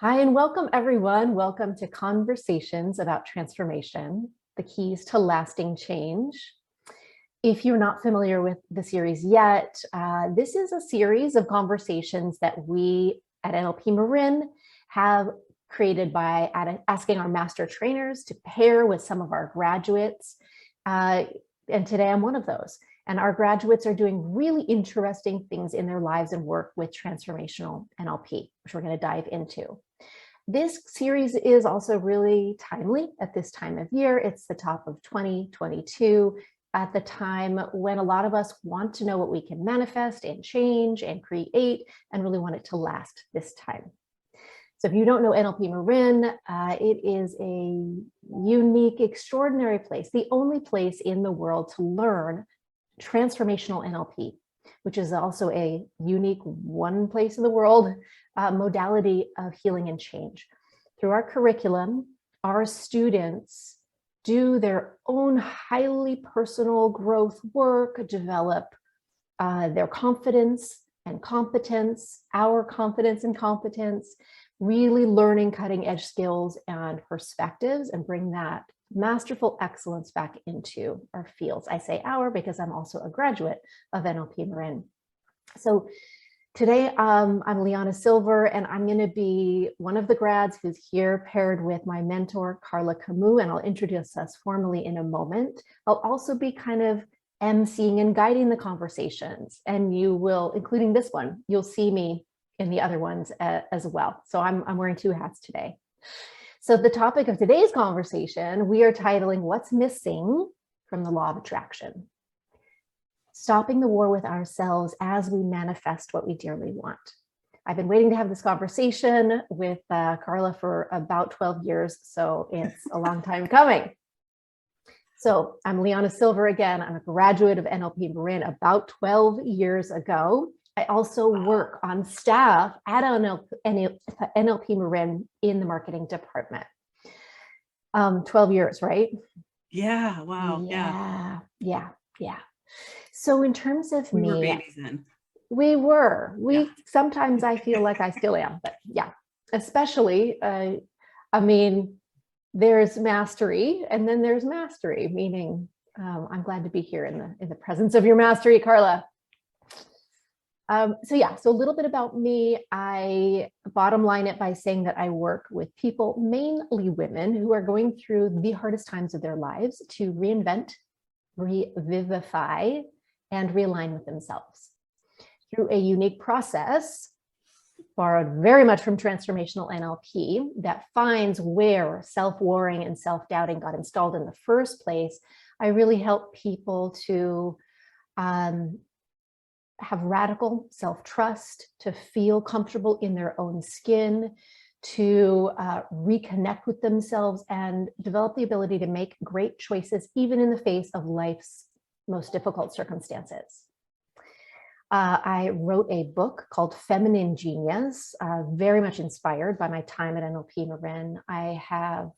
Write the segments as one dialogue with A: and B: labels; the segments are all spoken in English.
A: Hi, and welcome everyone. Welcome to Conversations about Transformation, the keys to lasting change. If you're not familiar with the series yet, this is a series of conversations that we at NLP Marin have created by asking our master trainers to pair with some of our graduates. And today I'm one of those. And our graduates are doing really interesting things in their lives and work with transformational NLP, which we're going to dive into. This series is also really timely at this time of year. It's the top of 2022, at the time when a lot of us want to know what we can manifest and change and create and really want it to last this time. So if you don't know NLP Marin, it is a unique, extraordinary place, the only place in the world to learn transformational NLP, which is also a unique one place in the world modality of healing and change. Through our curriculum, our students do their own highly personal growth work, develop their confidence and competence, our confidence and competence, really learning cutting edge skills and perspectives and bring that masterful excellence back into our fields. I say our because I'm also a graduate of NLP Marin. So today I'm LiYana Silver, and I'm going to be one of the grads who's here paired with my mentor, Carla Camou, and I'll introduce us formally in a moment. I'll also be kind of emceeing and guiding the conversations, and you will, including this one, you'll see me in the other ones as well. So I'm wearing two hats today. So the topic of today's conversation, we are titling What's Missing from the Law of Attraction? Stopping the war with ourselves as we manifest what we dearly want. I've been waiting to have this conversation with Carla for about 12 years, so it's a long time coming. So I'm LiYana Silver again. I'm a graduate of NLP Marin about 12 years ago. I also work on staff at NLP Marin in the marketing department. 12 years, right?
B: Yeah. Wow.
A: Yeah. So in terms of
B: we were babies then.
A: Sometimes I feel like I still am, but yeah, especially, there's mastery and then there's mastery, meaning I'm glad to be here in the presence of your mastery, Carla. So a little bit about me. I bottom line it by saying that I work with people, mainly women, who are going through the hardest times of their lives to reinvent, revivify, and realign with themselves through a unique process borrowed very much from transformational NLP that finds where self-warring and self-doubting got installed in the first place. I really help people to have radical self-trust, to feel comfortable in their own skin, to reconnect with themselves and develop the ability to make great choices, even in the face of life's most difficult circumstances. I wrote a book called Feminine Genius, very much inspired by my time at NLP Marin. I have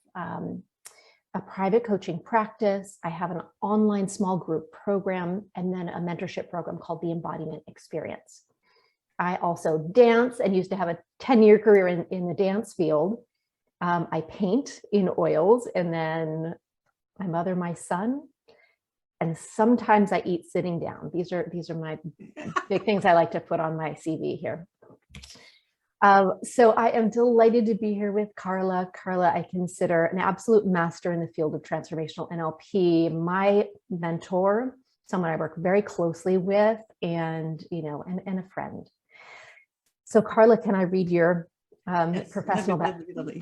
A: a private coaching practice. I have an online small group program, and then a mentorship program called the Embodiment Experience. I also dance and used to have a 10-year career in the dance field. I paint in oils, and then I mother my son. And sometimes I eat sitting down. These are my big things I like to put on my CV here. So I am delighted to be here with Carla. Carla, I consider an absolute master in the field of transformational NLP, my mentor, someone I work very closely with, and a friend. So Carla, can I read your
B: Yes,
A: professional
B: lovely.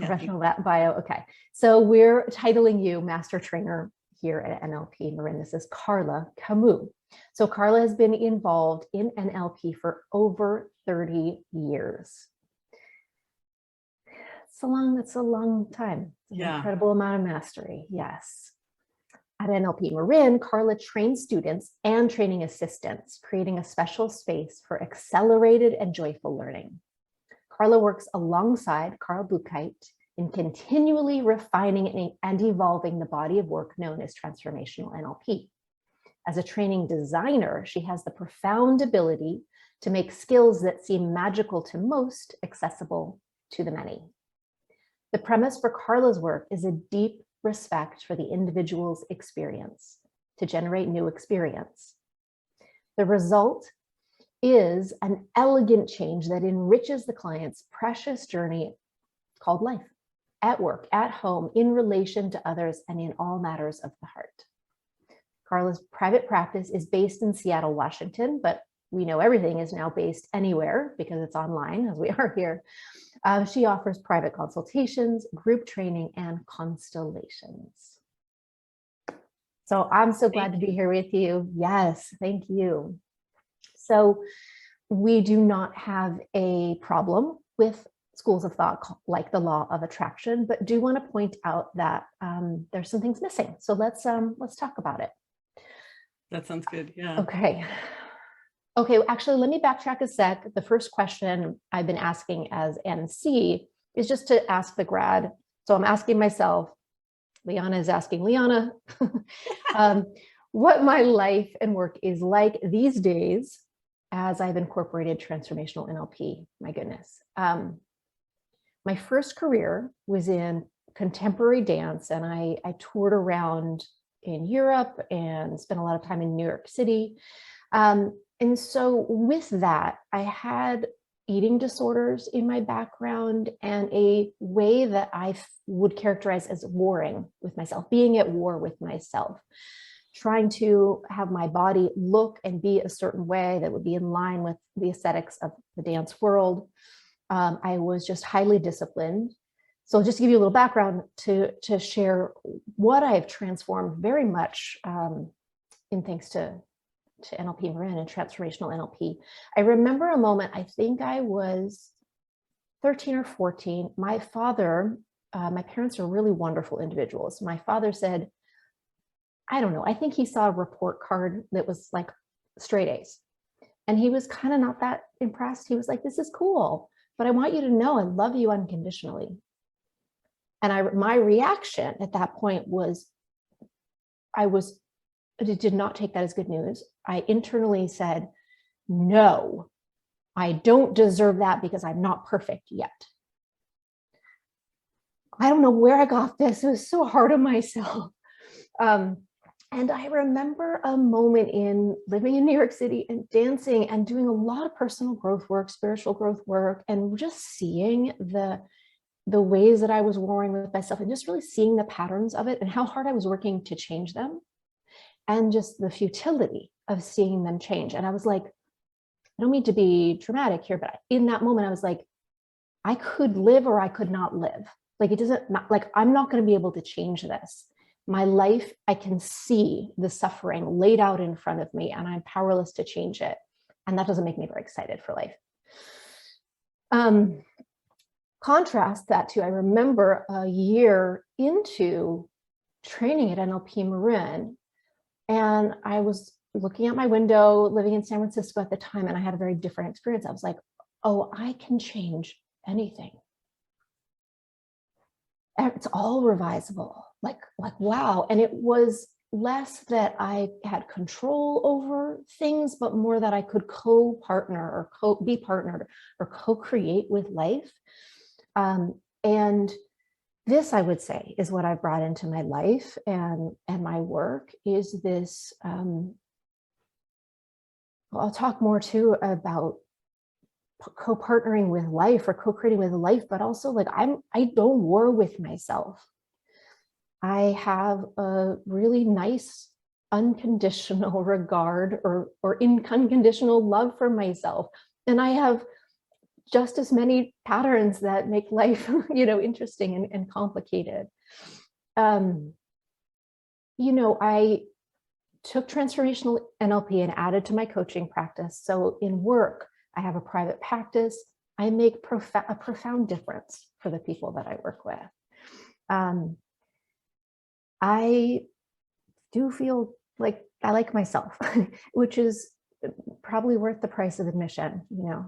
A: bio? Okay, so we're titling you Master Trainer here at NLP Marin. This is Carla Camou. So Carla has been involved in NLP for over 30 years. It's a long time. It's an incredible amount of mastery. Yes. At NLP Marin, Carla trains students and training assistants, creating a special space for accelerated and joyful learning. Carla works alongside Carl Buchheit in continually refining and evolving the body of work known as transformational NLP. As a training designer, she has the profound ability to make skills that seem magical to most accessible to the many. The premise for Carla's work is a deep respect for the individual's experience to generate new experience. The result is an elegant change that enriches the client's precious journey called life, at work, at home, in relation to others, and in all matters of the heart. Carla's private practice is based in Seattle, Washington, but we know everything is now based anywhere because it's online, as we are here. She offers private consultations, group training, and constellations. So I'm so glad to be here with you. Yes, thank you. So we do not have a problem with schools of thought like the law of attraction, but do want to point out that there's some things missing. So let's talk about it.
B: That sounds good. Yeah.
A: Okay, actually, let me backtrack a sec. The first question I've been asking as NC is just to ask the grad. So I'm asking myself, LiYana is asking LiYana, what my life and work is like these days as I've incorporated transformational NLP. My goodness. My first career was in contemporary dance, and I toured around in Europe and spent a lot of time in New York City. And so with that, I had eating disorders in my background and a way that I would characterize as warring with myself, being at war with myself, trying to have my body look and be a certain way that would be in line with the aesthetics of the dance world. I was just highly disciplined. So just to give you a little background to share what I've transformed very much in thanks to NLP Marin and transformational NLP. I remember a moment, I think I was 13 or 14. My father, my parents are really wonderful individuals. My father said, I don't know, I think he saw a report card that was like straight A's. And he was kind of not that impressed. He was like, this is cool, but I want you to know I love you unconditionally. And my reaction at that point was, I did not take that as good news. I internally said, no, I don't deserve that because I'm not perfect yet. I don't know where I got this. It was so hard on myself. And I remember a moment in living in New York City and dancing and doing a lot of personal growth work, spiritual growth work, and just seeing the ways that I was warring with myself and just really seeing the patterns of it and how hard I was working to change them. And just the futility of seeing them change. And I was like, I don't mean to be dramatic here, but in that moment, I was like, I could live or I could not live. Like, it doesn't, like, I'm not going to be able to change this. My life, I can see the suffering laid out in front of me and I'm powerless to change it. And that doesn't make me very excited for life. Contrast that to, I remember a year into training at NLP Marin, and I was looking out my window, living in San Francisco at the time, and I had a very different experience. I was like, oh, I can change anything. It's all revisable. Like, wow. And it was less that I had control over things, but more that I could co-partner or be partnered or co-create with life. And this, I would say, is what I brought into my life and my work is this, I'll talk more too about co-partnering with life or co-creating with life, but also like I don't war with myself. I have a really nice unconditional regard or unconditional love for myself. And I have just as many patterns that make life, interesting and complicated. I took transformational NLP and added to my coaching practice. So in work, I have a private practice. I make a profound difference for the people that I work with. I do feel like I like myself, which is probably worth the price of admission,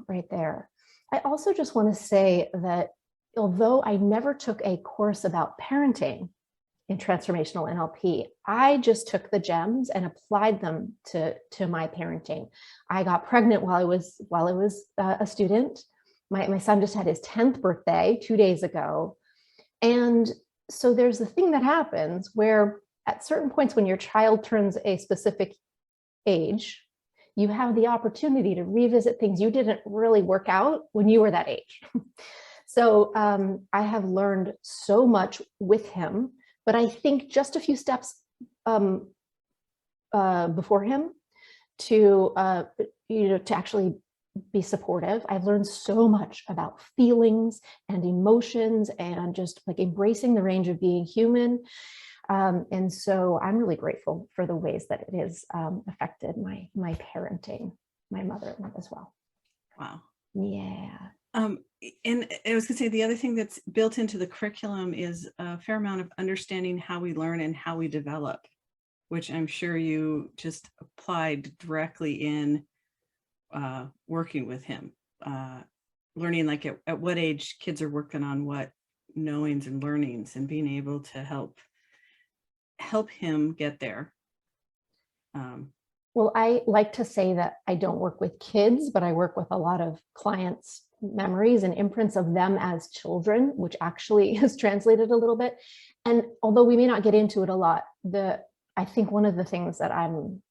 A: right there. I also just want to say that although I never took a course about parenting in transformational NLP, I just took the gems and applied them to my parenting. I got pregnant while I was a student. My son just had his 10th birthday 2 days ago. And so there's the thing that happens where at certain points when your child turns a specific age, you have the opportunity to revisit things you didn't really work out when you were that age. So I have learned so much with him, but I think just a few steps before him to to actually be supportive. I've learned so much about feelings and emotions and just like embracing the range of being human. And so I'm really grateful for the ways that it has affected my parenting, my mother as well.
B: Wow.
A: Yeah.
B: And I was going to say, the other thing that's built into the curriculum is a fair amount of understanding how we learn and how we develop, which I'm sure you just applied directly in working with him, learning like at what age kids are working on what knowings and learnings, and being able to help him get there.
A: Well, I like to say that I don't work with kids, but I work with a lot of clients' memories and imprints of them as children, which actually is translated a little bit. And although we may not get into it a lot, I think one of the things that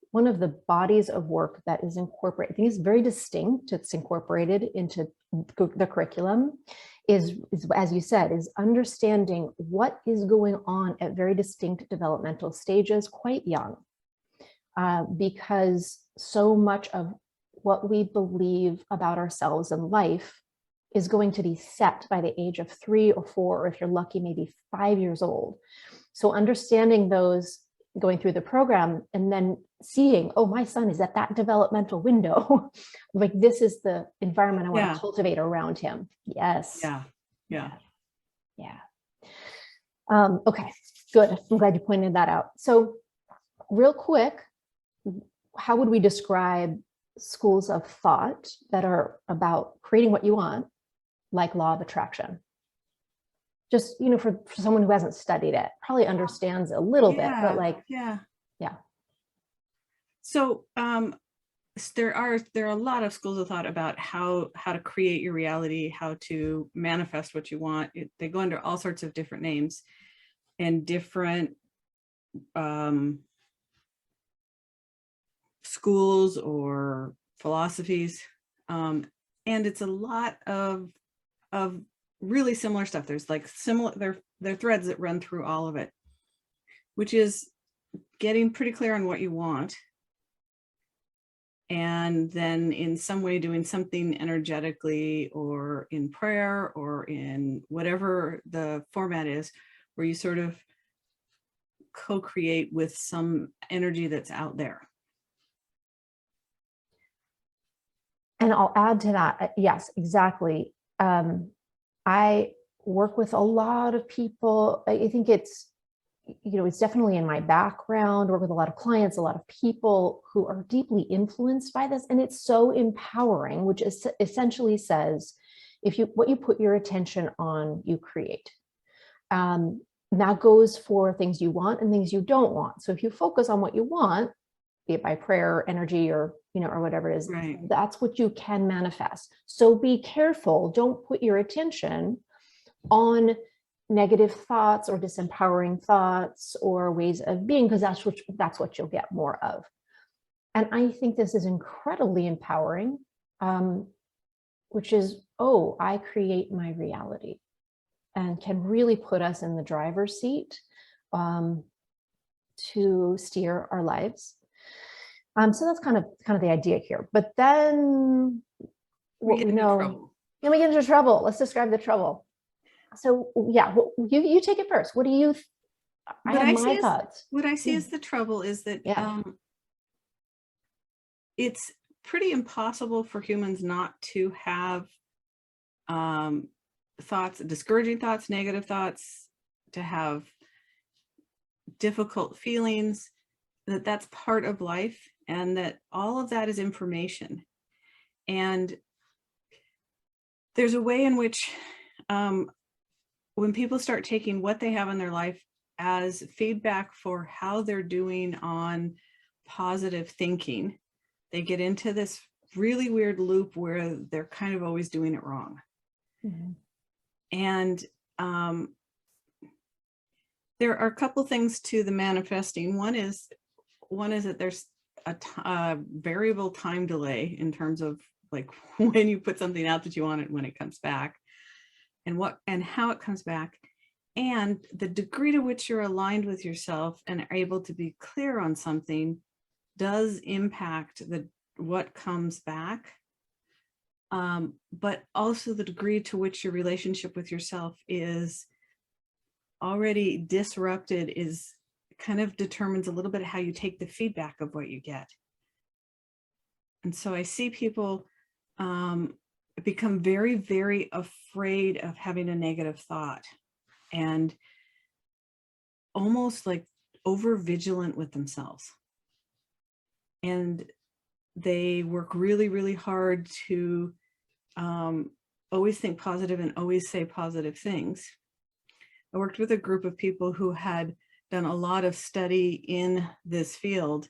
A: one of the bodies of work that is incorporated, I think is very distinct, it's incorporated into the curriculum, is, as you said, is understanding what is going on at very distinct developmental stages, quite young. Because so much of what we believe about ourselves and life is going to be set by the age of 3 or 4, or if you're lucky, maybe 5 years old. So understanding those, going through the program, and then seeing, oh, my son is at that developmental window. Like, this is the environment I want to cultivate around him. Yes.
B: Yeah.
A: Okay, good. I'm glad you pointed that out. So real quick, how would we describe schools of thought that are about creating what you want, like law of attraction? Just, for someone who hasn't studied it, probably understands a little bit, but like,
B: yeah.
A: So
B: there are a lot of schools of thought about how to create your reality, how to manifest what you want. They go under all sorts of different names and different schools or philosophies, and it's a lot of really similar stuff. There's like similar, they're threads that run through all of it, which is getting pretty clear on what you want, and then in some way doing something energetically or in prayer or in whatever the format is, where you sort of co-create with some energy that's out there.
A: And I'll add to that. Yes, exactly. I work with a lot of people. I think it's definitely in my background, work with a lot of clients, a lot of people who are deeply influenced by this. And it's so empowering, which is essentially says, what you put your attention on, you create. That goes for things you want and things you don't want. So if you focus on what you want, be it by prayer, energy, or whatever it is,
B: right,
A: that's what you can manifest. So be careful. Don't put your attention on negative thoughts or disempowering thoughts or ways of being, because that's what you'll get more of. And I think this is incredibly empowering, which is, I create my reality, and can really put us in the driver's seat to steer our lives. So that's kind of the idea here. But then what we know, then we get into trouble. Let's describe the trouble. So yeah, you take it first. What do you? I have my thoughts.
B: What I see as the trouble is that it's pretty impossible for humans not to have thoughts, discouraging thoughts, negative thoughts, to have difficult feelings. That's part of life, and that all of that is information. And there's a way in which when people start taking what they have in their life as feedback for how they're doing on positive thinking, they get into this really weird loop where they're kind of always doing it wrong.
A: Mm-hmm.
B: And There are a couple things to the manifesting. One is that there's a variable time delay in terms of like when you put something out that you want it, when it comes back, and how it comes back, and the degree to which you're aligned with yourself and are able to be clear on something does impact what comes back. But also the degree to which your relationship with yourself is already disrupted is kind of determines a little bit how you take the feedback of what you get. And so I see people become very, very afraid of having a negative thought and almost like over vigilant with themselves. And they work really, really hard to always think positive and always say positive things. I worked with a group of people who had done a lot of study in this field.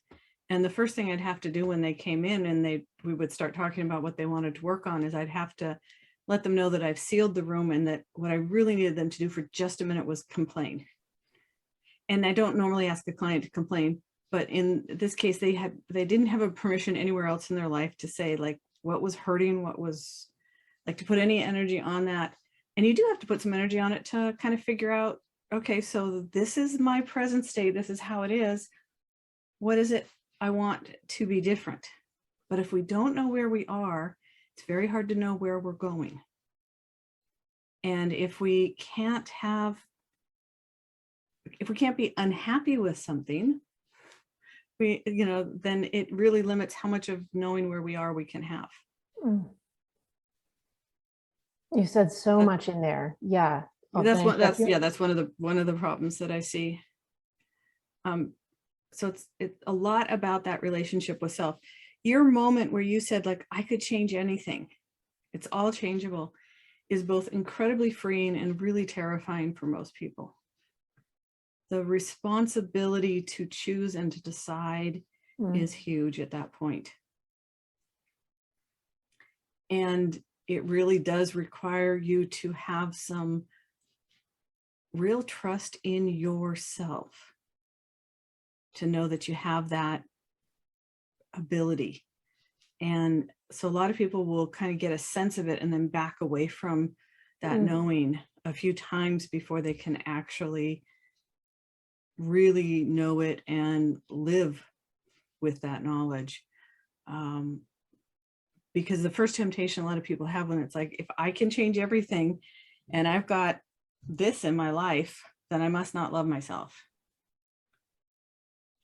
B: And the first thing I'd have to do when they came in and we would start talking about what they wanted to work on is I'd have to let them know that I've sealed the room and that what I really needed them to do for just a minute was complain. And I don't normally ask a client to complain, but in this case, they didn't have a permission anywhere else in their life to say like what was hurting, what was like to put any energy on that. And you do have to put some energy on it to kind of figure out, okay, so this is my present state. This is how it is. What is it I want to be different? But if we don't know where we are, it's very hard to know where we're going. And if we can't be unhappy with something, then it really limits how much of knowing where we are we can have.
A: You said so much in there. Yeah.
B: That's one of the problems that I see. So it's a lot about that relationship with self. Your moment where you said like, I could change anything, it's all changeable, is both incredibly freeing and really terrifying for most people. The responsibility to choose and to decide is huge at that point. And it really does require you to have some real trust in yourself to know that you have that ability. And so a lot of people will kind of get a sense of it and then back away from that knowing a few times before they can actually really know it and live with that knowledge. Because the first temptation a lot of people have when it's like, if I can change everything and I've got this in my life, then I must not love myself.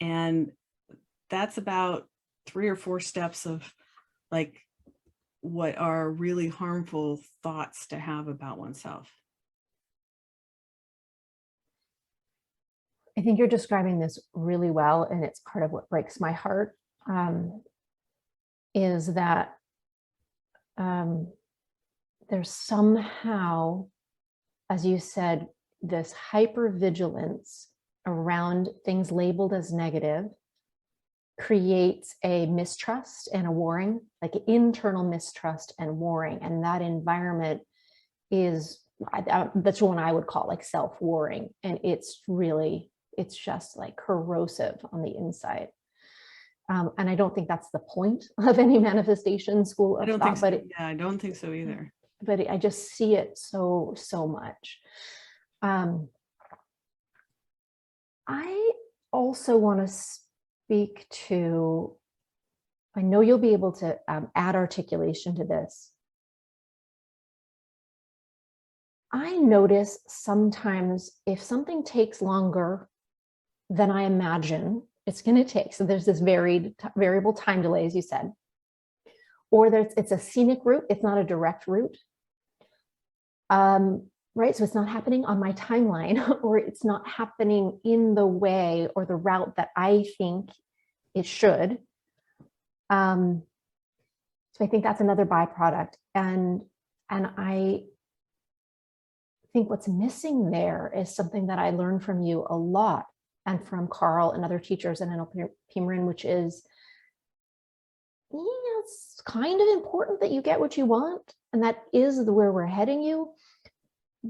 B: And that's about 3 or 4 steps of like what are really harmful thoughts to have about oneself.
A: I think you're describing this really well, and it's part of what breaks my heart, is that there's somehow, as you said, this hypervigilance around things labeled as negative creates a mistrust and a warring, like internal mistrust and warring. And that environment is, that's one I would call like self-warring. And it's just like corrosive on the inside. And I don't think that's the point of any manifestation school of thought. But
B: I don't think so either.
A: But I just see it so much. I also want to speak to, I know you'll be able to add articulation to this. I notice sometimes if something takes longer than I imagine it's going to take, so there's this variable time delay, as you said, or it's a scenic route, it's not a direct route, right? So it's not happening on my timeline, or it's not happening in the way or the route that I think it should. So I think that's another byproduct. And I think what's missing there is something that I learned from you a lot, and from Carl and other teachers in NLP Marin, which is, it's kind of important that you get what you want, and that is where we're heading you.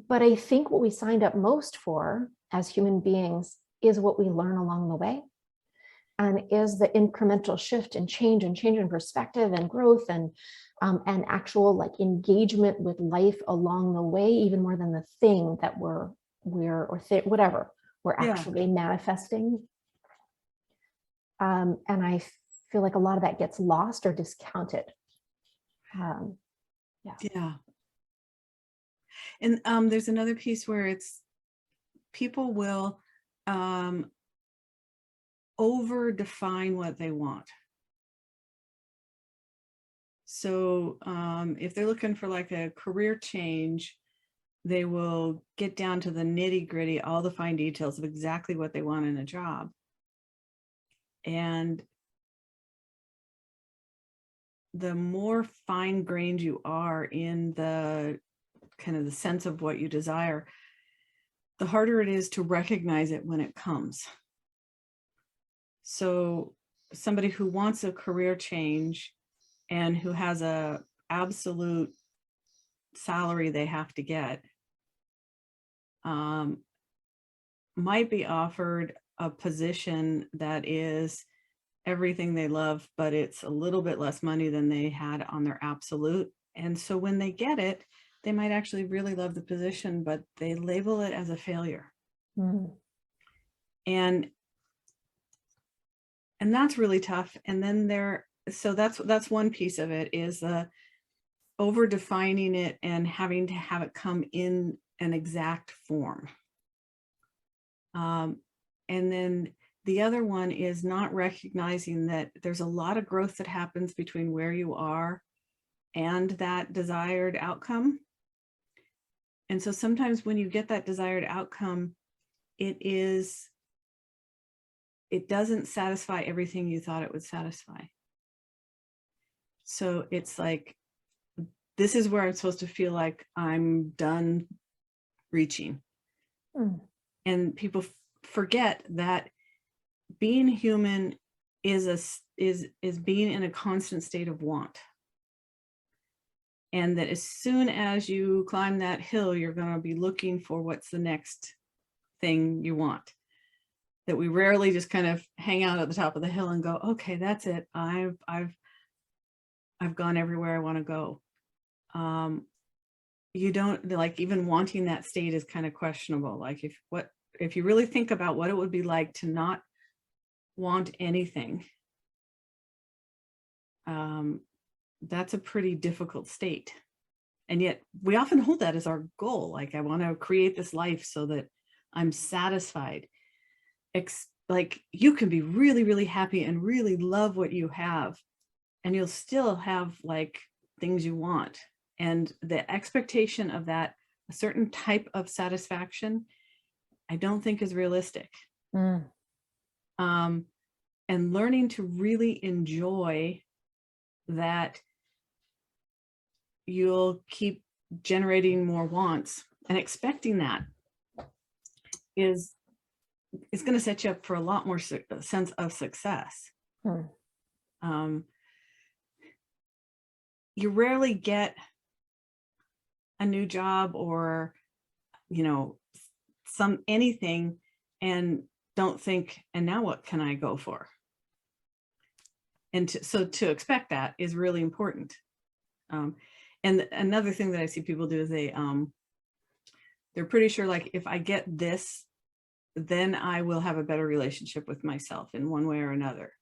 A: But I think what we signed up most for as human beings is what we learn along the way, and is the incremental shift and change in perspective and growth and actual like engagement with life along the way, even more than the thing that whatever we're actually manifesting. And I feel like a lot of that gets lost or discounted.
B: Yeah. And there's another piece where it's people will over define what they want. So if they're looking for like a career change, they will get down to the nitty gritty, all the fine details of exactly what they want in a job. And the more fine-grained you are in the kind of the sense of what you desire, the harder it is to recognize it when it comes. So somebody who wants a career change and who has a absolute salary they have to get might be offered a position that is everything they love, but it's a little bit less money than they had on their absolute. And so when they get it, they might actually really love the position, but they label it as a failure. And that's really tough. And then so that's one piece of it, is over defining it and having to have it come in an exact form. And then the other one is not recognizing that there's a lot of growth that happens between where you are and that desired outcome. And so sometimes when you get that desired outcome, it doesn't satisfy everything you thought it would satisfy. So it's like, this is where I'm supposed to feel like I'm done reaching. And people forget that being human is being in a constant state of want. And that as soon as you climb that hill, you're going to be looking for what's the next thing you want. That we rarely just kind of hang out at the top of the hill and go, okay, that's it. I've gone everywhere I want to go. You don't, like, even wanting that state is kind of questionable. Like if you really think about what it would be like to not want anything, that's a pretty difficult state. And yet we often hold that as our goal. Like, I want to create this life so that I'm satisfied. Like, you can be really, really happy and really love what you have, and you'll still have like things you want. And the expectation of that, a certain type of satisfaction, I don't think is realistic. And learning to really enjoy that you'll keep generating more wants, and expecting that is going to set you up for a lot more sense of success. You rarely get a new job or, anything and don't think, and now what can I go for? And so to expect that is really important. And another thing that I see people do is they're pretty sure, like, if I get this, then I will have a better relationship with myself in one way or another.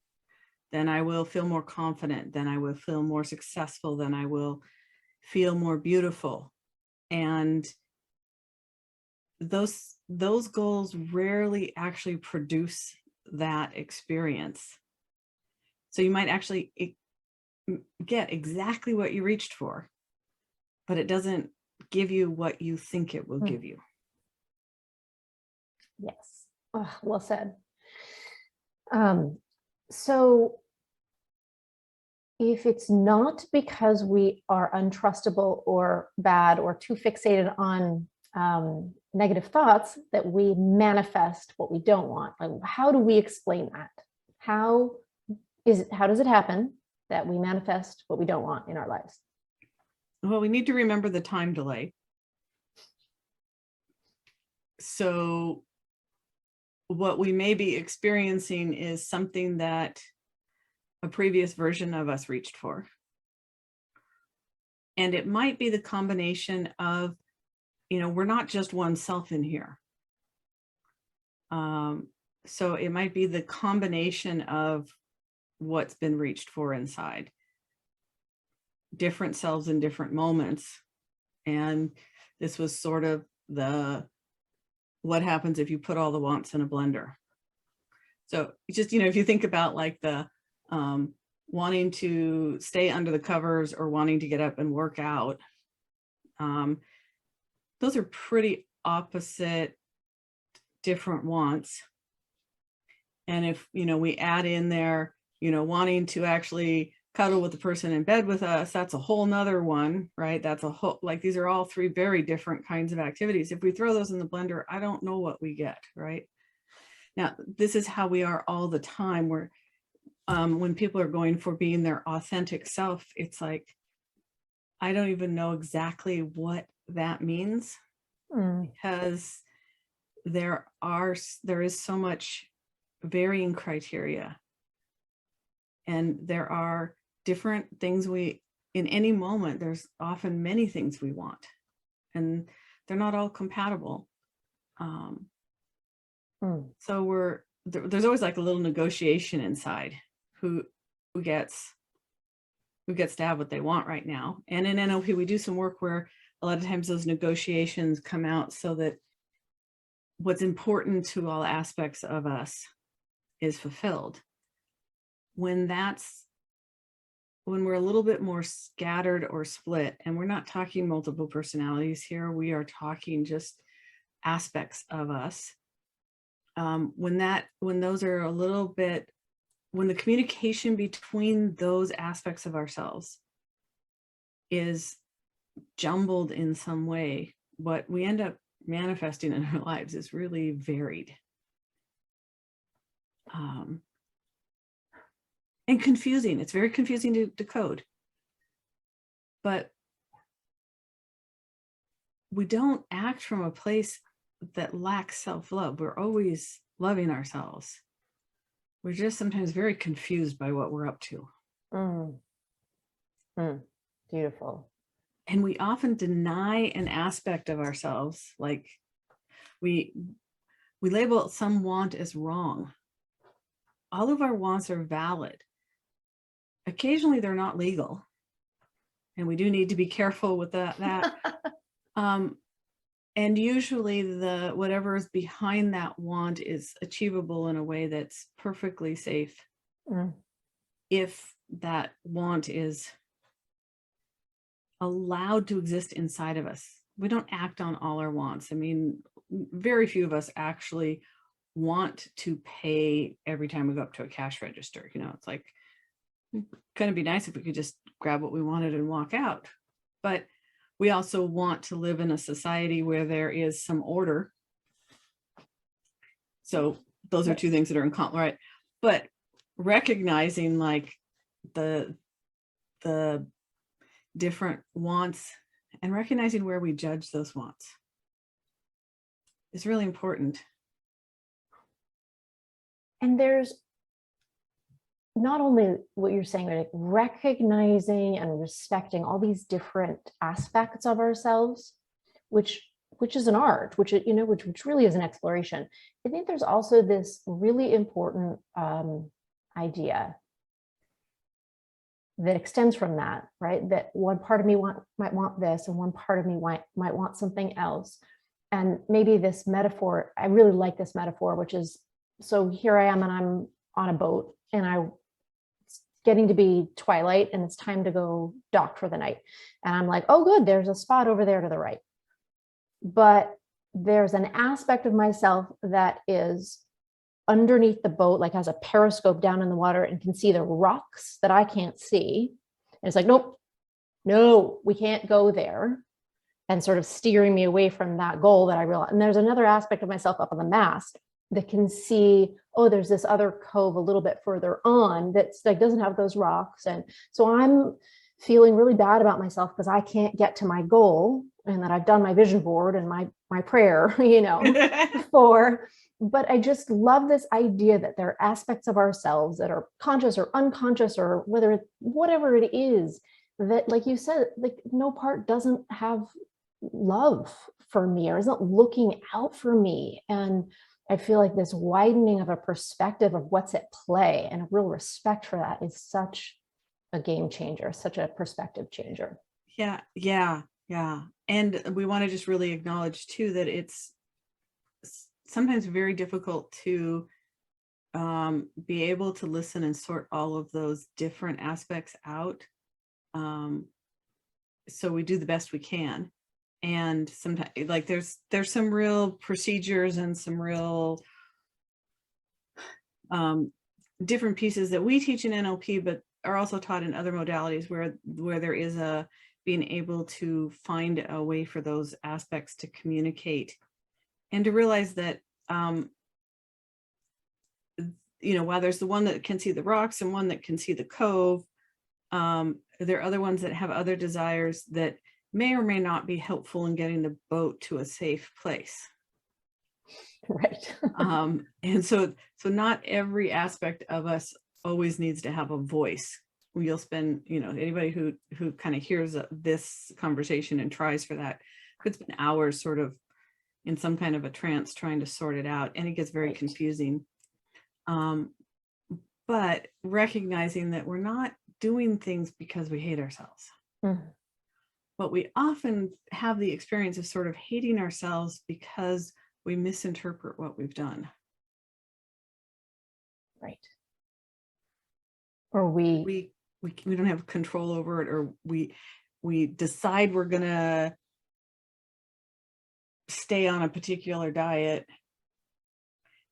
B: Then I will feel more confident. Then I will feel more successful. Then I will feel more beautiful. And those goals rarely actually produce that experience. So you might actually get exactly what you reached for, but it doesn't give you what you think it will give you.
A: Yes. Oh, well said. So if it's not because we are untrustable or bad or too fixated on negative thoughts that we manifest what we don't want, like, how do we explain that? How does it happen that we manifest what we don't want in our lives?
B: Well, we need to remember the time delay. So what we may be experiencing is something that a previous version of us reached for. And it might be the combination of, we're not just one self in here. So it might be the combination of what's been reached for inside. Different selves in different moments. And this was sort of what happens if you put all the wants in a blender. So just, if you think about like the wanting to stay under the covers or wanting to get up and work out, those are pretty opposite, different wants. And if, we add in there, wanting to actually cuddle with the person in bed with us, that's a whole nother one, right? That's a whole, like, these are all three very different kinds of activities. If we throw those in the blender, I don't know what we get, right? Now, this is how we are all the time. Where when people are going for being their authentic self, it's like, I don't even know exactly what that means, because there is so much varying criteria, and there are different things in any moment, there's often many things we want, and they're not all compatible. So there's always like a little negotiation inside who gets to have what they want right now. And in NLP, we do some work where a lot of times those negotiations come out so that what's important to all aspects of us is fulfilled. When we're a little bit more scattered or split, and we're not talking multiple personalities here, we are talking just aspects of us. When those are a little bit, when the communication between those aspects of ourselves is jumbled in some way, what we end up manifesting in our lives is really varied. And confusing. It's very confusing to decode. But we don't act from a place that lacks self-love. We're always loving ourselves. We're just sometimes very confused by what we're up to.
A: Beautiful.
B: And we often deny an aspect of ourselves, like we label some want as wrong. All of our wants are valid. Occasionally they're not legal, and we do need to be careful with that. And usually whatever is behind that want is achievable in a way that's perfectly safe. If that want is allowed to exist inside of us. We don't act on all our wants. I mean, very few of us actually want to pay every time we go up to a cash register. It's like, kind of be nice if we could just grab what we wanted and walk out. But we also want to live in a society where there is some order. So those are two things that are in common, right? But recognizing like the different wants and recognizing where we judge those wants is really important.
A: And there's not only what you're saying, but like recognizing and respecting all these different aspects of ourselves, which is an art, which really is an exploration. I think there's also this really important idea that extends from that, right? That one part of me might want this, and one part of me might want something else. And maybe this metaphor, I really like this metaphor, which is, so here I am, and I'm on a boat, and it's getting to be twilight, and it's time to go dock for the night. And I'm like, oh, good, there's a spot over there to the right. But there's an aspect of myself that is underneath the boat, like has a periscope down in the water and can see the rocks that I can't see. And it's like, nope, no, we can't go there. And sort of steering me away from that goal that I realized. And there's another aspect of myself up on the mast that can see, oh, there's this other cove a little bit further on that's like doesn't have those rocks. And so I'm feeling really bad about myself because I can't get to my goal, and that I've done my vision board and my prayer, for But I just love this idea that there are aspects of ourselves that are conscious or unconscious, or whatever it is, that, like you said, like no part doesn't have love for me or isn't looking out for me. And I feel like this widening of a perspective of what's at play and a real respect for that is such a game changer, such a perspective changer.
B: Yeah, yeah, yeah. And we want to just really acknowledge too that it's sometimes very difficult to be able to listen and sort all of those different aspects out. So we do the best we can. And sometimes, like, there's some real procedures and some real different pieces that we teach in NLP, but are also taught in other modalities where there is a being able to find a way for those aspects to communicate, and to realize that while there's the one that can see the rocks and one that can see the cove, there are other ones that have other desires that may or may not be helpful in getting the boat to a safe place.
A: Right.
B: And so not every aspect of us always needs to have a voice. You'll spend, anybody who kind of hears this conversation and tries for that could spend hours sort of in some kind of a trance trying to sort it out, and it gets very confusing. But recognizing that we're not doing things because we hate ourselves. But we often have the experience of sort of hating ourselves because we misinterpret what we've done.
A: Right. Or
B: we don't have control over it, or we decide we're gonna stay on a particular diet,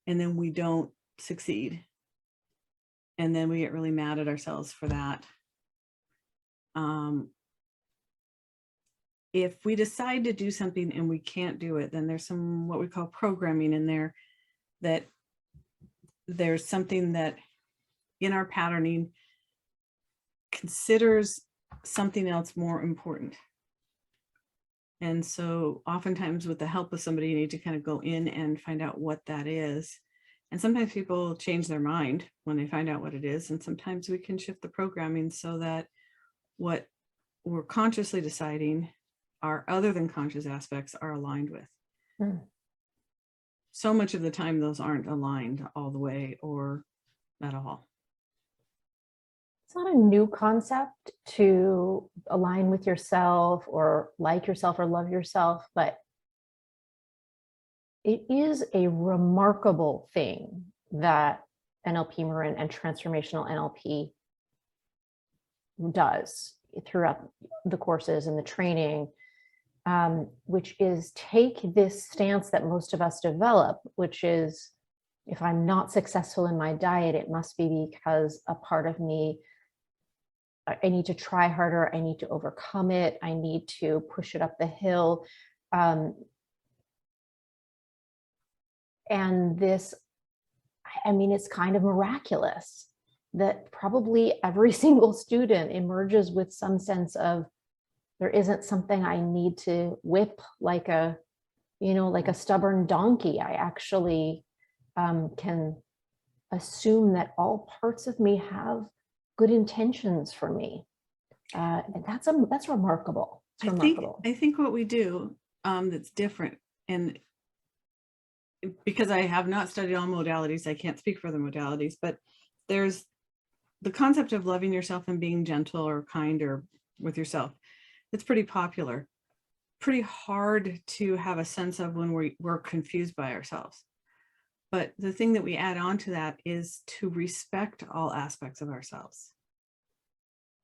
B: and then we don't succeed, and then we get really mad at ourselves for that. If we decide to do something and we can't do it, then there's some what we call programming in there, that there's something that in our patterning considers something else more important. And so oftentimes with the help of somebody, you need to kind of go in and find out what that is. And sometimes people change their mind when they find out what it is. And sometimes we can shift the programming so that what we're consciously deciding our other than conscious aspects are aligned with. So much of the time, those aren't aligned all the way or at all.
A: It's not a new concept to align with yourself or like yourself or love yourself, but it is a remarkable thing that NLP Marin and transformational NLP does throughout the courses and the training, which is take this stance that most of us develop, which is, if I'm not successful in my diet, it must be because a part of me, I need to try harder, I need to overcome it, I need to push it up the hill. And this, it's kind of miraculous that probably every single student emerges with some sense of, there isn't something I need to whip like a stubborn donkey. I actually can assume that all parts of me have good intentions for me. And that's remarkable. It's remarkable.
B: I think what we do that's different, and because I have not studied all modalities, I can't speak for the modalities, but there's the concept of loving yourself and being gentle or kind or with yourself. It's pretty popular, pretty hard to have a sense of when we're confused by ourselves. But the thing that we add on to that is to respect all aspects of ourselves.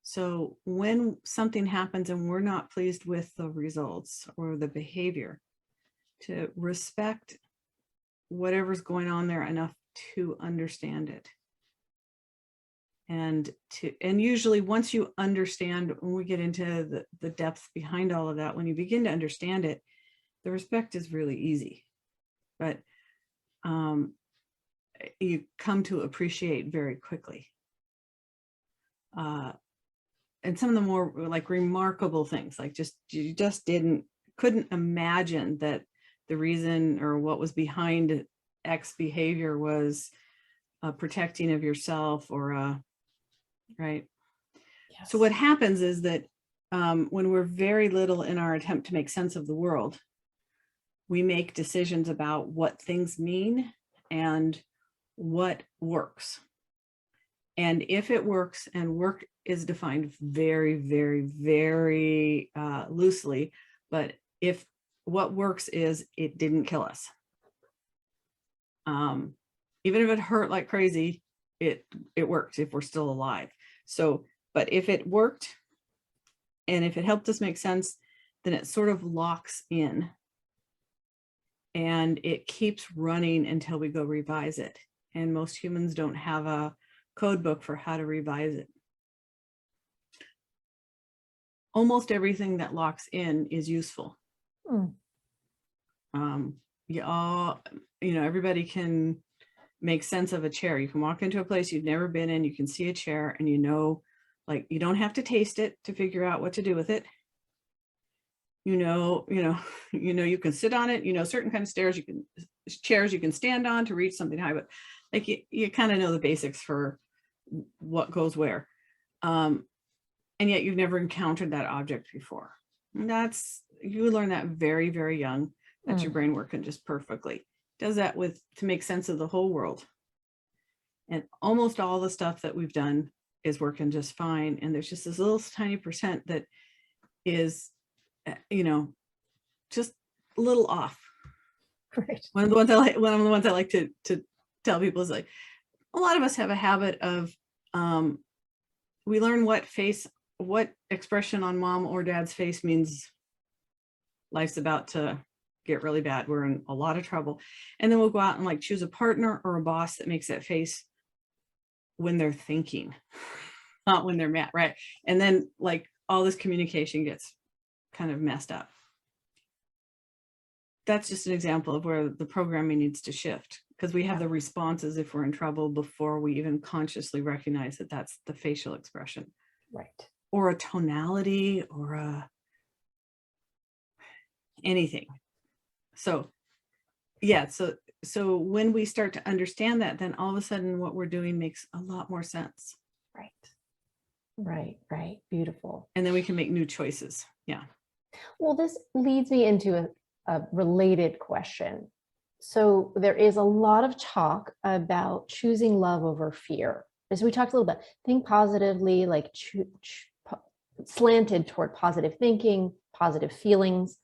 B: So when something happens and we're not pleased with the results or the behavior, to respect whatever's going on there enough to understand it. And usually once you understand, when we get into the depth behind all of that, when you begin to understand it, the respect is really easy. But you come to appreciate very quickly. And some of the more like remarkable things, like you just couldn't imagine that the reason or what was behind X behavior was protecting of yourself or right.
A: Yes.
B: So what happens is that when we're very little in our attempt to make sense of the world, we make decisions about what things mean and what works. And if it works, and work is defined very, very, very loosely, but if what works is it didn't kill us. Even if it hurt like crazy, it worked if we're still alive. So, but if it worked and if it helped us make sense, then it sort of locks in and it keeps running until we go revise it. And most humans don't have a code book for how to revise it. Almost everything that locks in is useful. Everybody can make sense of a chair. You can walk into a place you've never been in, you can see a chair and like you don't have to taste it to figure out what to do with it. You can sit on it, certain kind of chairs you can stand on to reach something high, but like you kind of know the basics for what goes where. And yet you've never encountered that object before. You learn that very, very young. That's your brain working just perfectly. Does that to make sense of the whole world. And almost all the stuff that we've done is working just fine. And there's just this little tiny percent that is, just a little off.
A: Right.
B: One of the ones I like to tell people is like, a lot of us have a habit of, we learn what expression on mom or dad's face means life's about to get really bad. We're in a lot of trouble. And then we'll go out and like choose a partner or a boss that makes that face when they're thinking, not when they're mad, right? And then like all this communication gets kind of messed up. That's just an example of where the programming needs to shift, because we have the responses if we're in trouble before we even consciously recognize that that's the facial expression.
A: Right.
B: Or a tonality or anything. So yeah, so when we start to understand that, then all of a sudden what we're doing makes a lot more sense.
A: Right. Beautiful.
B: And then we can make new choices. Yeah.
A: Well, this leads me into a related question. So there is a lot of talk about choosing love over fear. As we talked a little bit, think positively, like slanted toward positive thinking, positive feelings,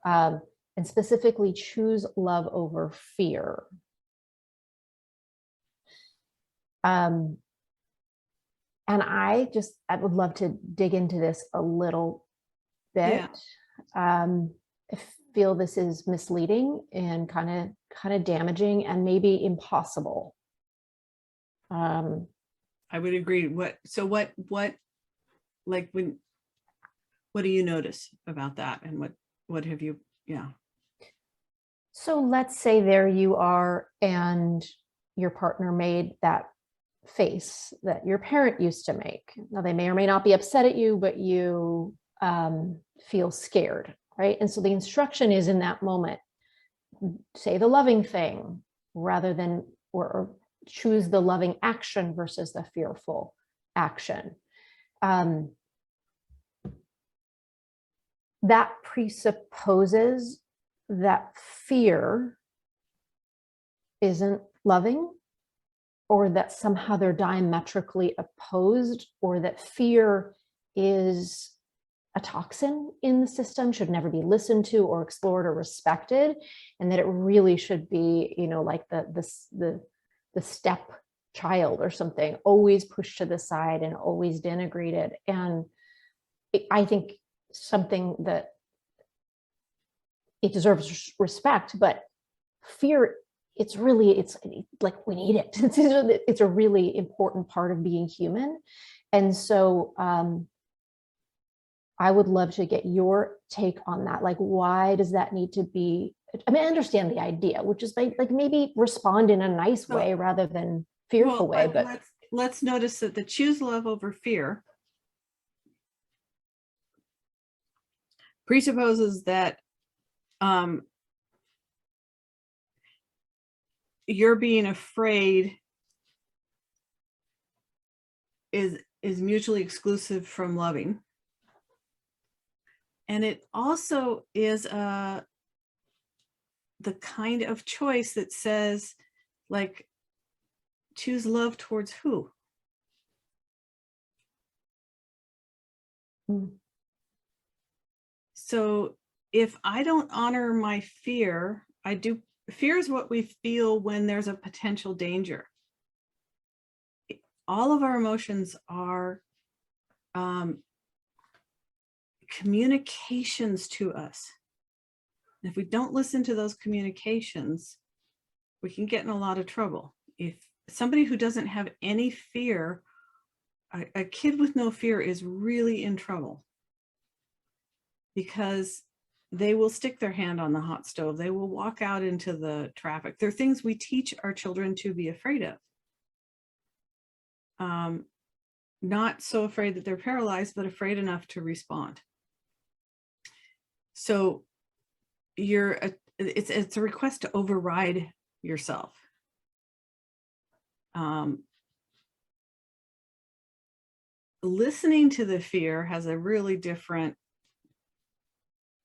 A: and specifically choose love over fear. And I would love to dig into this a little bit. Yeah. I feel this is misleading and kind of damaging and maybe impossible.
B: I would agree. What do you notice about that? And what have you, yeah.
A: So let's say there you are and your partner made that face that your parent used to make. Now they may or may not be upset at you, but you feel scared, right? And so the instruction is in that moment, say the loving thing rather than, or choose the loving action versus the fearful action. That presupposes that fear isn't loving, or that somehow they're diametrically opposed, or that fear is a toxin in the system, should never be listened to or explored or respected, and that it really should be, like the step child or something, always pushed to the side and always denigrated. And I think something that it deserves respect, but fear, it's like we need it. It's a really important part of being human. And so I would love to get your take on that. Like, why does that need to be? I mean, I understand the idea, which is like maybe respond in a nice way rather than fearful way. But
B: let's notice that the choose love over fear presupposes that you're being afraid is mutually exclusive from loving. And it also is the kind of choice that says, like, choose love towards who? So if I don't honor my fear, fear is what we feel when there's a potential danger. All of our emotions are communications to us. And if we don't listen to those communications, we can get in a lot of trouble. If somebody who doesn't have any fear, a kid with no fear is really in trouble, because they will stick their hand on the hot stove. They will walk out into the traffic. There are things we teach our children to be afraid of. Not so afraid that they're paralyzed, but afraid enough to respond. So it's a request to override yourself. Listening to the fear has a really different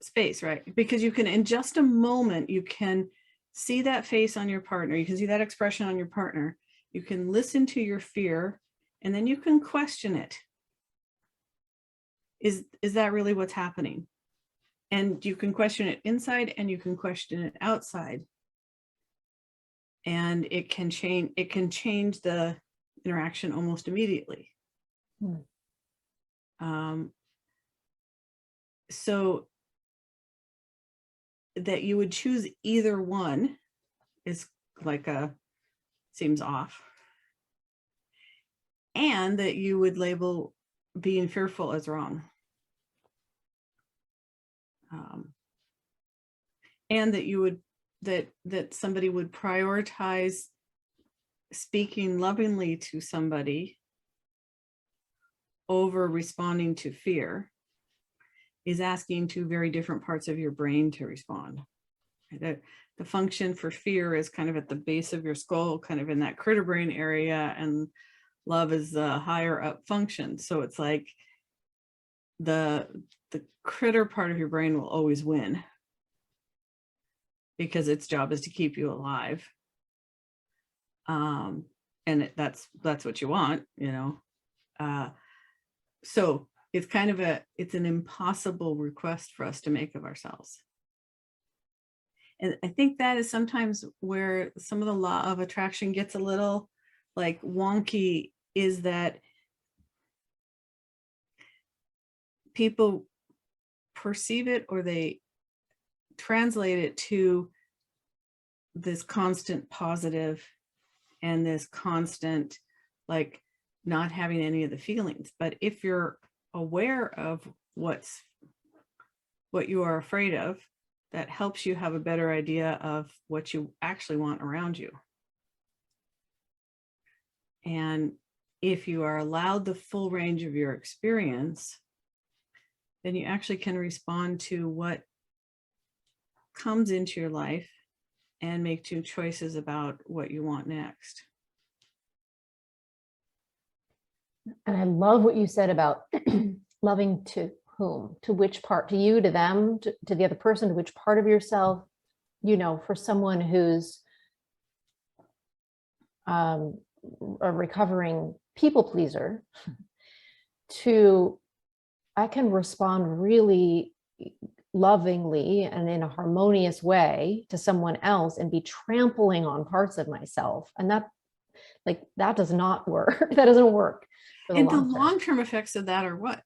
B: space, right? Because you can, in just a moment, you can see that face on your partner. You can see that expression on your partner. You can listen to your fear, and then you can question it. Is that really what's happening? And you can question it inside and you can question it outside. And it can change the interaction almost immediately. So that you would choose either one is like seems off. And that you would label being fearful as wrong. And that you would, that somebody would prioritize speaking lovingly to somebody over responding to fear is asking two very different parts of your brain to respond. The function for fear is kind of at the base of your skull, kind of in that critter brain area, and love is the higher up function. So it's like the critter part of your brain will always win, because its job is to keep you alive. And that's what you want, you know. So it's kind of it's an impossible request for us to make of ourselves. And I think that is sometimes where some of the law of attraction gets a little like wonky, is that people perceive it, or they translate it to this constant positive and this constant like not having any of the feelings. But if you're aware of what you are afraid of, that helps you have a better idea of what you actually want around you. And if you are allowed the full range of your experience, then you actually can respond to what comes into your life and make two choices about what you want next.
A: And I love what you said about loving to whom, to which part, to you, to them, to the other person, to which part of yourself. You know, for someone who's a recovering people pleaser, I can respond really lovingly and in a harmonious way to someone else and be trampling on parts of myself. And that does not work. That doesn't work.
B: And the long-term effects of that are what?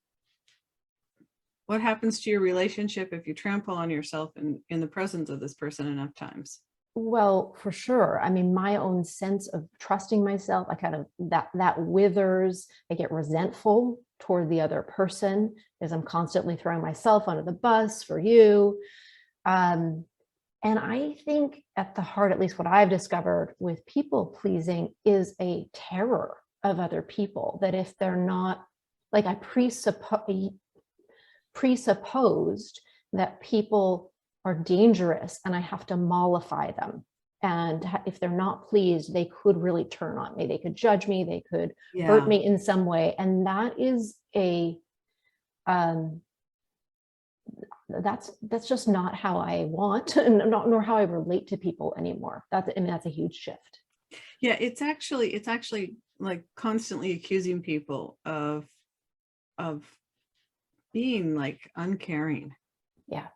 B: What happens to your relationship if you trample on yourself in the presence of this person enough times?
A: Well, for sure. I mean, my own sense of trusting myself, I kind of, that withers. I get resentful toward the other person as I'm constantly throwing myself under the bus for you. And I think at the heart, at least what I've discovered with people pleasing, is a terror of other people, that if they're not, like, I presupposed that people are dangerous and I have to mollify them And if they're not pleased, they could really turn on me. They could judge me. They could hurt
B: Yeah.
A: me in some way. And that is that's just not how I want, and nor how I relate to people anymore. That's a huge shift.
B: Yeah, it's actually like constantly accusing people of being like uncaring.
A: Yeah.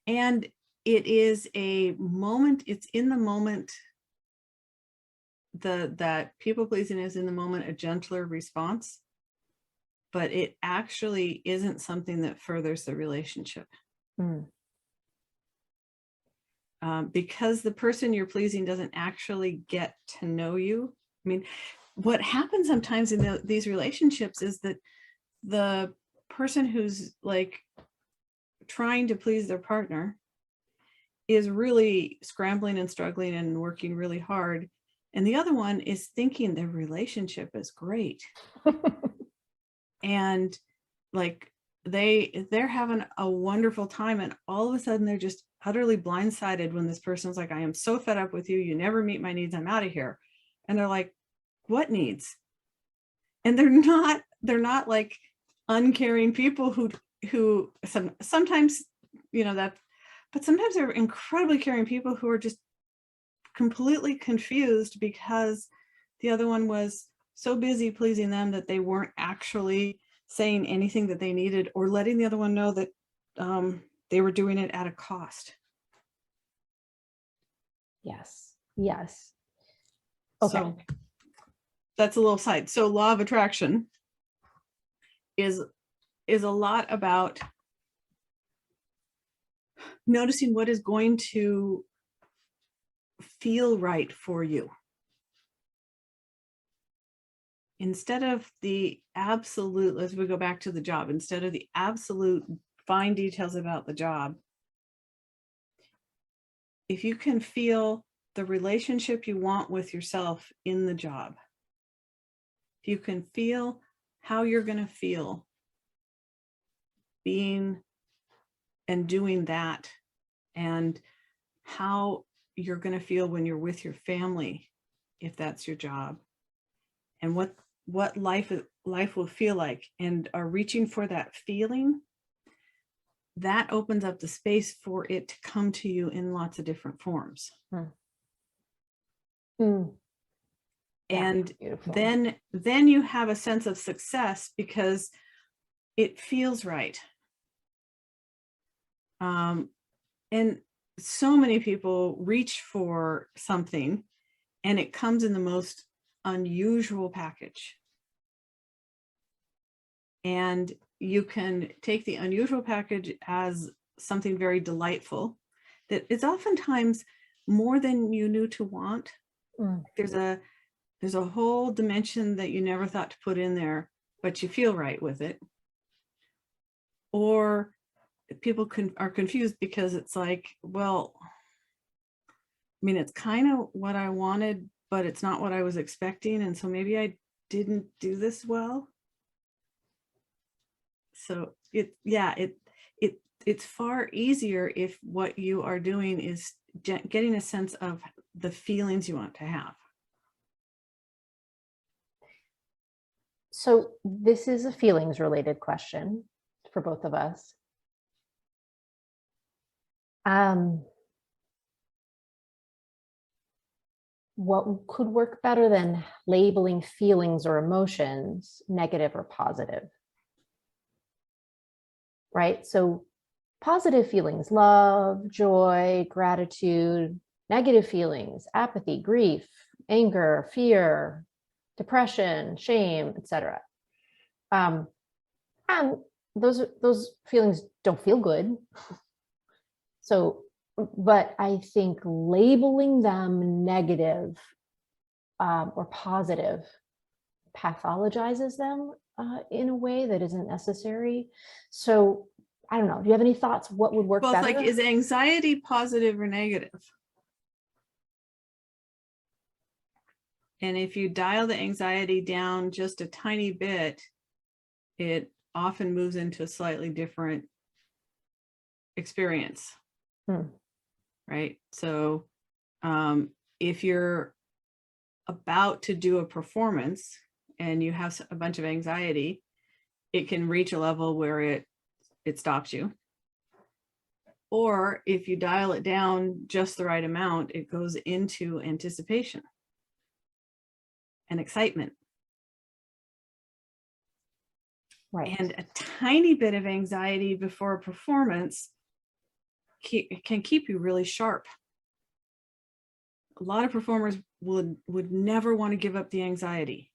B: And it is a moment, it's in the moment, that people pleasing is in the moment a gentler response, but it actually isn't something that furthers the relationship. Because the person you're pleasing doesn't actually get to know you. I mean, what happens sometimes in these relationships is that the person who's like trying to please their partner is really scrambling and struggling and working really hard. And the other one is thinking their relationship is great. And like they're having a wonderful time, and all of a sudden they're just utterly blindsided when this person's like, I am so fed up with you. You never meet my needs. I'm out of here. And they're like, what needs? And they're not like uncaring people who sometimes, you know, that, but sometimes they're incredibly caring people who are just completely confused because the other one was so busy pleasing them that they weren't actually saying anything that they needed, or letting the other one know that they were doing it at a cost.
A: Yes. Yes. Okay.
B: So that's a little side. So law of attraction is a lot about noticing what is going to feel right for you, instead of the absolute, as we go back to the job, instead of the absolute fine details about the job. If you can feel the relationship you want with yourself in the job, if you can feel how you're going to feel being and doing that, and how you're going to feel when you're with your family, if that's your job, and what life will feel like, and are reaching for that feeling, that opens up the space for it to come to you in lots of different forms. And
A: beautiful.
B: then you have a sense of success because it feels right. And so many people reach for something and it comes in the most unusual package. And you can take the unusual package as something very delightful that is oftentimes more than you knew to want. There's a whole dimension that you never thought to put in there, but you feel right with it. Or people are confused because it's like, well, I mean, it's kind of what I wanted, but it's not what I was expecting. And so maybe I didn't do this well. So it's far easier if what you are doing is getting a sense of the feelings you want to have.
A: So this is a feelings related question for both of us. What could work better than labeling feelings or emotions negative or positive? Right? So positive feelings, love, joy, gratitude; negative feelings, apathy, grief, anger, fear, depression, shame, etc. And those feelings don't feel good. So, but I think labeling them negative or positive pathologizes them in a way that isn't necessary. So I don't know. Do you have any thoughts? What would work better?
B: It's like, is anxiety positive or negative? And if you dial the anxiety down just a tiny bit, it often moves into a slightly different experience. Right? So If you're about to do a performance and you have a bunch of anxiety, it can reach a level where it stops you. Or if you dial it down just the right amount, it goes into anticipation and excitement.
A: Right.
B: And a tiny bit of anxiety before a performance can keep you really sharp. A lot of performers would never want to give up the anxiety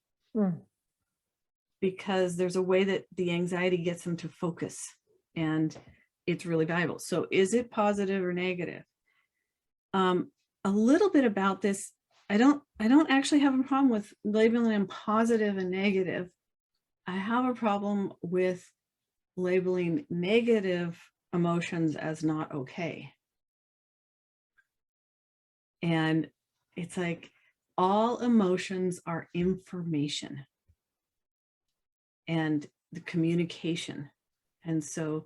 B: because there's a way that the anxiety gets them to focus, and it's really valuable. So is it positive or negative? A little bit about this. I don't actually have a problem with labeling them positive and negative. I have a problem with labeling negative emotions as not okay. And it's like all emotions are information and the communication. And so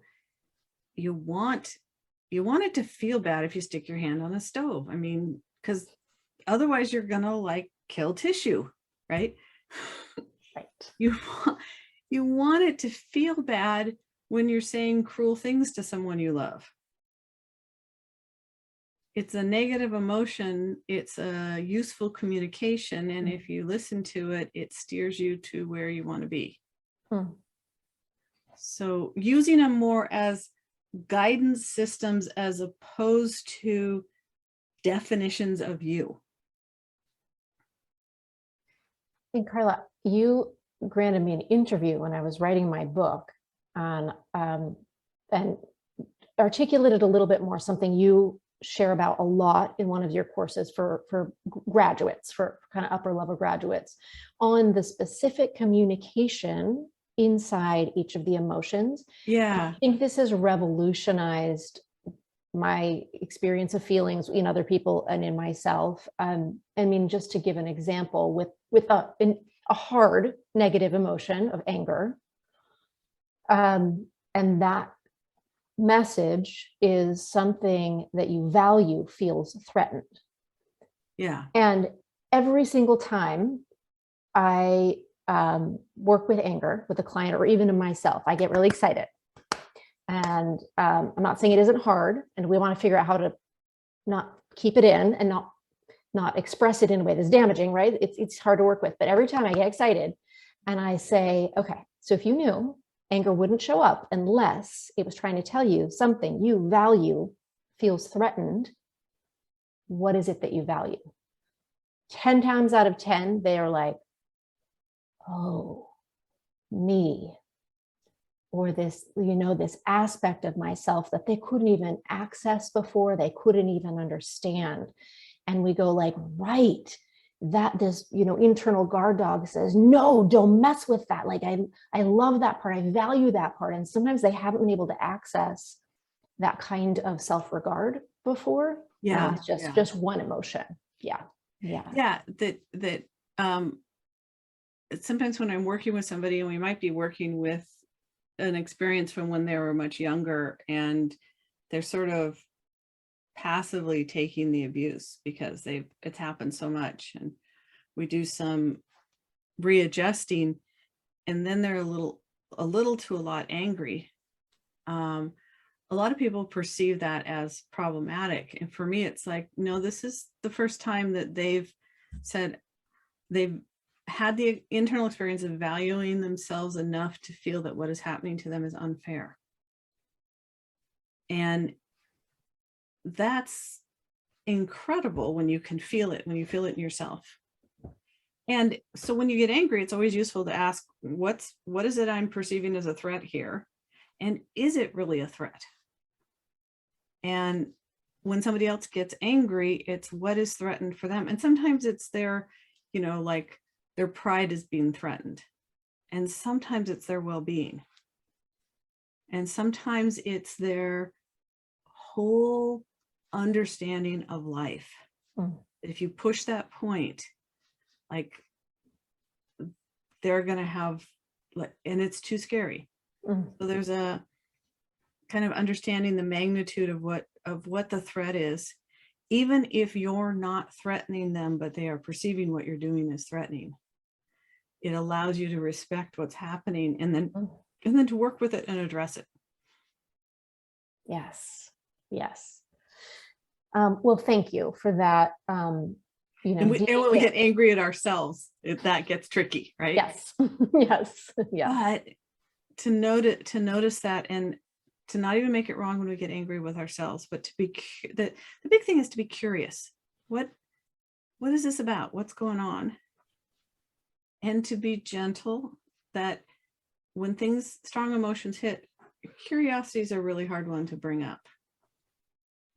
B: you want it to feel bad if you stick your hand on the stove. I mean, because otherwise you're gonna like kill tissue, right?
A: Right.
B: You want it to feel bad when you're saying cruel things to someone you love. It's a negative emotion. It's a useful communication. And if you listen to it, it steers you to where you want to be. So using them more as guidance systems as opposed to definitions of you.
A: And Carla, you granted me an interview when I was writing my book on and articulated a little bit more something you share about a lot in one of your courses for graduates, for kind of upper level graduates, on the specific communication inside each of the emotions.
B: Yeah.
A: I think this has revolutionized my experience of feelings in other people and in myself. I mean, just to give an example, with a hard negative emotion of anger, and that message is something that you value feels threatened.
B: Yeah.
A: And every single time I work with anger with a client or even in myself, I get really excited. And I'm not saying it isn't hard, and we want to figure out how to not keep it in and not express it in a way that's damaging, right? It's hard to work with, but every time I get excited and I say, okay, so if you knew anger wouldn't show up unless it was trying to tell you something you value feels threatened, what is it that you value? 10 times out of 10, they are like, oh, me. Or this, this aspect of myself that they couldn't even access before, they couldn't even understand. And we go like, right, that this, internal guard dog says, no, don't mess with that. Like, I love that part. I value that part. And sometimes they haven't been able to access that kind of self-regard before.
B: Yeah.
A: It's just one emotion. Yeah.
B: That sometimes when I'm working with somebody, and we might be working with an experience from when they were much younger, and they're sort of passively taking the abuse because it's happened so much, and we do some readjusting, and then they're a little to a lot angry. A lot of people perceive that as problematic, and for me it's like, no, this is the first time that they've said they've had the internal experience of valuing themselves enough to feel that what is happening to them is unfair. And that's incredible when you can feel it, when you feel it in yourself. And so when you get angry, it's always useful to ask, what is it I'm perceiving as a threat here? And is it really a threat? And when somebody else gets angry, it's what is threatened for them. And sometimes it's their, like their pride is being threatened. And sometimes it's their well-being. And sometimes it's their whole understanding of life. If you push that point, like they're going to have, and it's too scary. So there's a kind of understanding the magnitude of what the threat is. even if you're not threatening them, but they are perceiving what you're doing as threatening, it allows you to respect what's happening and then to work with it and address it.
A: Yes. Yes. Well, thank you for that. You know,
B: and when we get angry at ourselves, that gets tricky, right?
A: Yes. Yes. Yeah.
B: But to notice that, and to not even make it wrong when we get angry with ourselves, but to be the big thing is to be curious. What is this about? What's going on? And to be gentle, that when strong emotions hit, curiosity is a really hard one to bring up.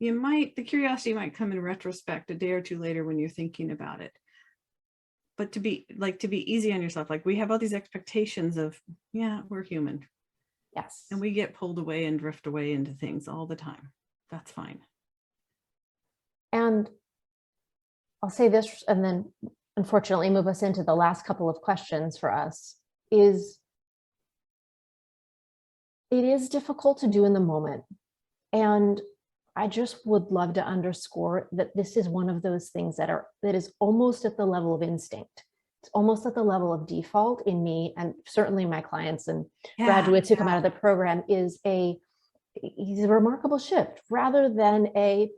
B: The curiosity might come in retrospect a day or two later when you're thinking about it. But to be easy on yourself, like we have all these expectations of, yeah, we're human.
A: Yes.
B: And we get pulled away and drift away into things all the time. That's fine.
A: And I'll say this, and then unfortunately move us into the last couple of questions for us, is it is difficult to do in the moment. And I just would love to underscore that this is one of those things that is almost at the level of instinct. It's almost at the level of default in me, and certainly my clients and graduates who come out of the program. Is a remarkable shift, rather than a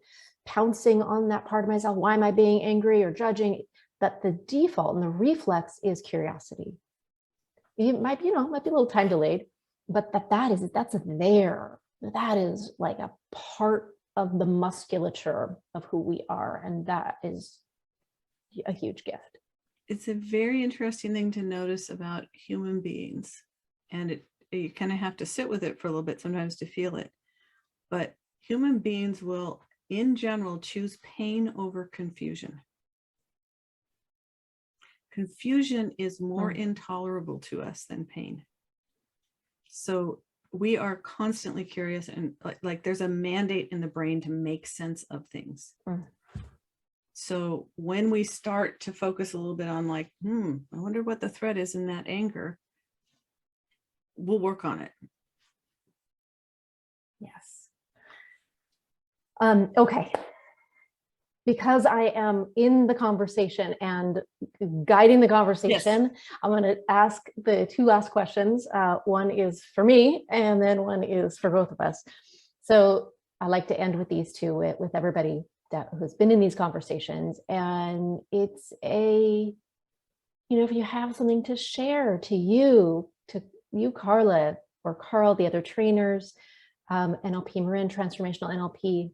A: pouncing on that part of myself. Why am I being angry or judging? That the default and the reflex is curiosity. It might be, might be a little time delayed, but that's there. That is like a part of the musculature of who we are. And that is a huge gift.
B: It's a very interesting thing to notice about human beings. And you kind of have to sit with it for a little bit sometimes to feel it. But human beings will, in general, choose pain over confusion. Confusion is more intolerable to us than pain. So we are constantly curious, and like there's a mandate in the brain to make sense of things. So when we start to focus a little bit on like, I wonder what the threat is in that anger, we'll work on it.
A: Yes. Okay. Because I am in the conversation and guiding the conversation, yes, I'm going to ask the two last questions. One is for me, and then one is for both of us. So I like to end with these two with everybody who's been in these conversations. And it's if you have something to share to you, Carla, or Carl, the other trainers, NLP Marin, transformational NLP.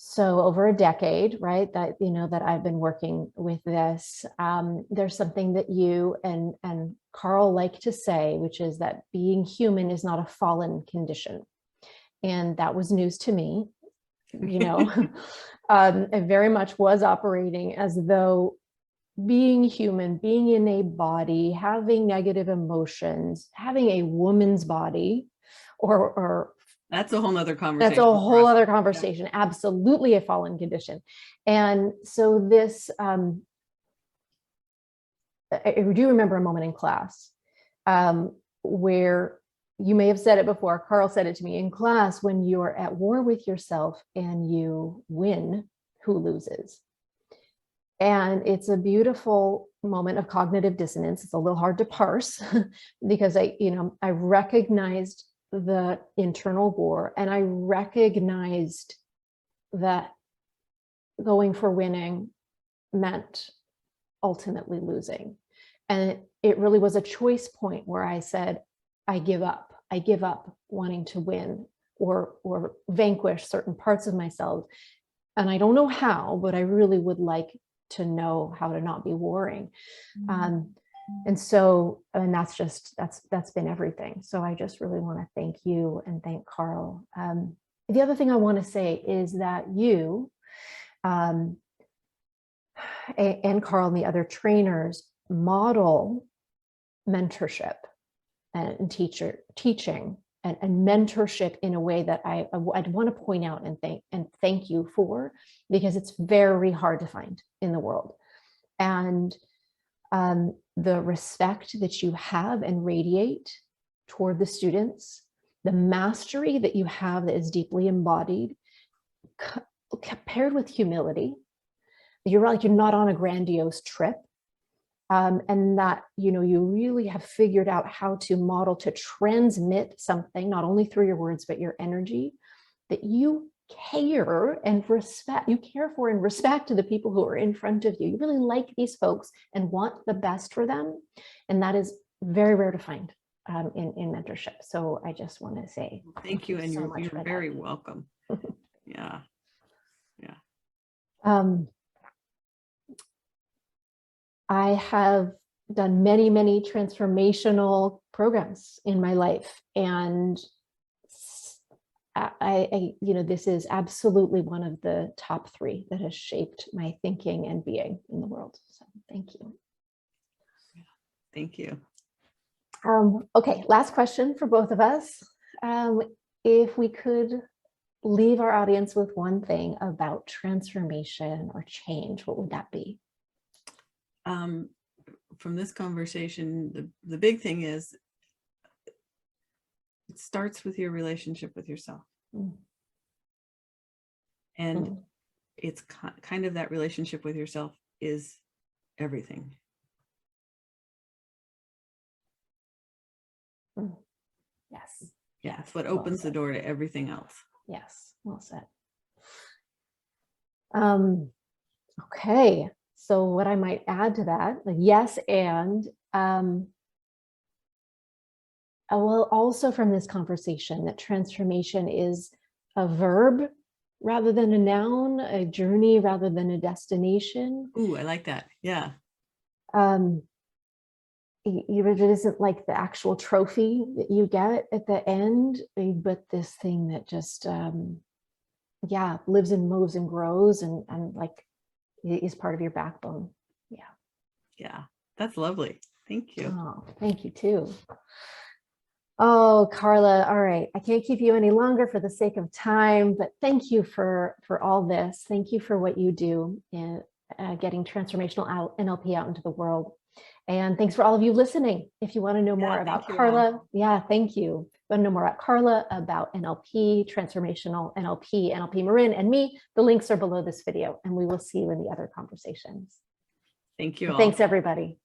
A: So over a decade, right, that I've been working with this, there's something that you and Carl like to say, which is that being human is not a fallen condition. And that was news to me. I very much was operating as though being human, being in a body, having negative emotions, having a woman's body, or
B: that's a whole other conversation.
A: That's a whole other conversation. Yeah. Absolutely a fallen condition. And so this, I do remember a moment in class where you may have said it before. Carl said it to me in class: when you're at war with yourself and you win, who loses? And it's a beautiful moment of cognitive dissonance. It's a little hard to parse because I recognized the internal war, and I recognized that going for winning meant ultimately losing. And it really was a choice point where I said, I give up wanting to win or vanquish certain parts of myself. And I don't know how, but I really would like to know how to not be warring. And so, that's been everything. So I just really want to thank you and thank Carl. The other thing I want to say is that you and Carl and the other trainers model mentorship and teaching and mentorship in a way that I'd want to point out and thank you for, because it's very hard to find in the world. And the respect that you have and radiate toward the students, the mastery that you have that is deeply embodied, paired with humility. You're not on a grandiose trip. And that, you really have figured out how to model, to transmit something, not only through your words, but your energy, that you care and respect, you care for and respect the people who are in front of you. You really like these folks and want the best for them. And that is very rare to find in mentorship. So I just want to say
B: thank you. And
A: so
B: you're very welcome. Yeah.
A: I have done many, many transformational programs in my life. And this is absolutely one of the top 3 that has shaped my thinking and being in the world. So thank you.
B: Thank you.
A: Okay, last question for both of us. If we could leave our audience with one thing about transformation or change, what would that be?
B: From this conversation, the big thing is it starts with your relationship with yourself. And it's kind of that relationship with yourself is everything.
A: Yes.
B: Yeah, it's what opens the door to everything else.
A: Yes, well said. Okay, so what I might add to that, yes, and well, also from this conversation, that transformation is a verb rather than a noun, a journey rather than a destination.
B: Ooh, I like that. Yeah.
A: It isn't like the actual trophy that you get at the end, but this thing that just, lives and moves and grows and like is part of your backbone. Yeah.
B: Yeah, that's lovely. Thank you.
A: Oh, thank you too. Oh, Carla, all right. I can't keep you any longer for the sake of time, but thank you for all this. Thank you for what you do in getting transformational NLP out into the world. And thanks for all of you listening. If you want to know more about Carla, thank you. Want to know more about Carla, about NLP, transformational NLP, NLP Marin, and me, the links are below this video, and we will see you in the other conversations.
B: Thank you all.
A: Thanks, everybody.